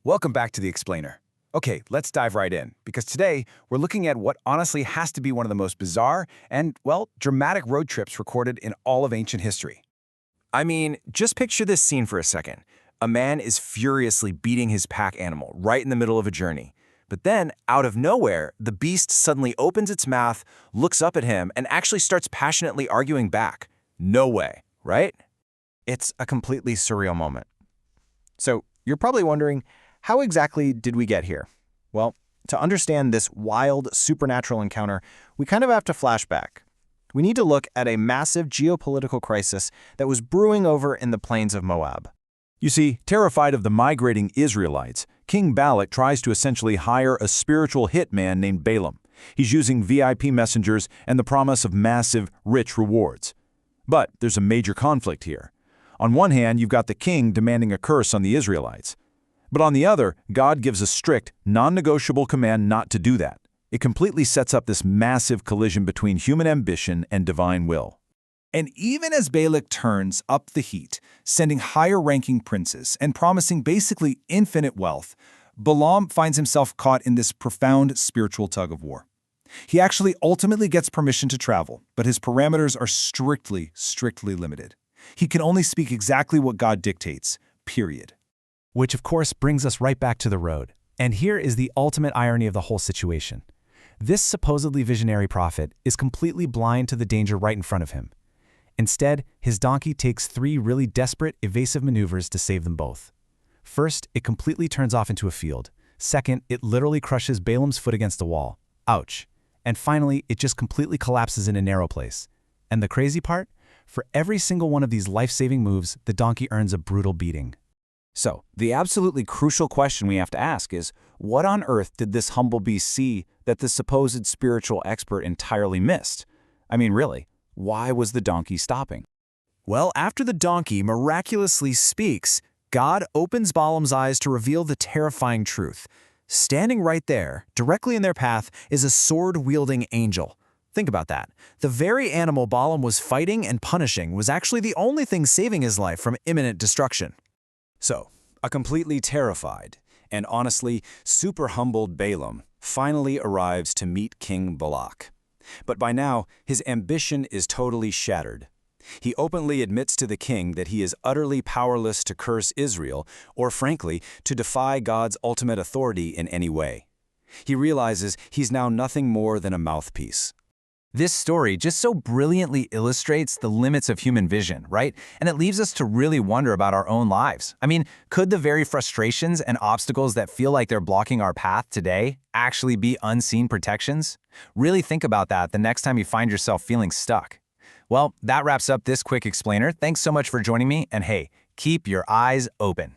Welcome back to The Explainer. Okay, let's dive right in, because today we're looking at what honestly has to be one of the most bizarre and, well, dramatic road trips recorded in all of ancient history. I mean, just picture this scene for a second. A man is furiously beating his pack animal right in the middle of a journey. But then, out of nowhere, the beast suddenly opens its mouth, looks up at him, and actually starts passionately arguing back. No way, right? It's a completely surreal moment. So, you're probably wondering, how exactly did we get here? Well, to understand this wild, supernatural encounter, we kind of have to flash back. We need to look at a massive geopolitical crisis that was brewing over in the plains of Moab. You see, terrified of the migrating Israelites, King Balak tries to essentially hire a spiritual hitman named Balaam. He's using VIP messengers and the promise of massive, rich rewards. But there's a major conflict here. On one hand, you've got the king demanding a curse on the Israelites. But on the other, God gives a strict, non-negotiable command not to do that. It completely sets up this massive collision between human ambition and divine will. And even as Balak turns up the heat, sending higher-ranking princes and promising basically infinite wealth, Balaam finds himself caught in this profound spiritual tug-of-war. He actually ultimately gets permission to travel, but his parameters are strictly limited. He can only speak exactly what God dictates, period. Which of course brings us right back to the road. And here is the ultimate irony of the whole situation. This supposedly visionary prophet is completely blind to the danger right in front of him. Instead, his donkey takes 3 really desperate, evasive maneuvers to save them both. First, it completely turns off into a field. Second, it literally crushes Balaam's foot against a wall. Ouch. And finally, it just completely collapses in a narrow place. And the crazy part? For every single one of these life-saving moves, the donkey earns a brutal beating. So, the absolutely crucial question we have to ask is, what on earth did this humble beast see that the supposed spiritual expert entirely missed? I mean, really, why was the donkey stopping? Well, after the donkey miraculously speaks, God opens Balaam's eyes to reveal the terrifying truth. Standing right there, directly in their path, is a sword-wielding angel. Think about that. The very animal Balaam was fighting and punishing was actually the only thing saving his life from imminent destruction. So, a completely terrified and honestly super humbled Balaam finally arrives to meet King Balak. But by now, his ambition is totally shattered. He openly admits to the king that he is utterly powerless to curse Israel or, frankly, to defy God's ultimate authority in any way. He realizes he's now nothing more than a mouthpiece. This story just so brilliantly illustrates the limits of human vision, right? And it leaves us to really wonder about our own lives. I mean, could the very frustrations and obstacles that feel like they're blocking our path today actually be unseen protections? Really think about that the next time you find yourself feeling stuck. Well, that wraps up this quick explainer. Thanks so much for joining me, and hey, keep your eyes open.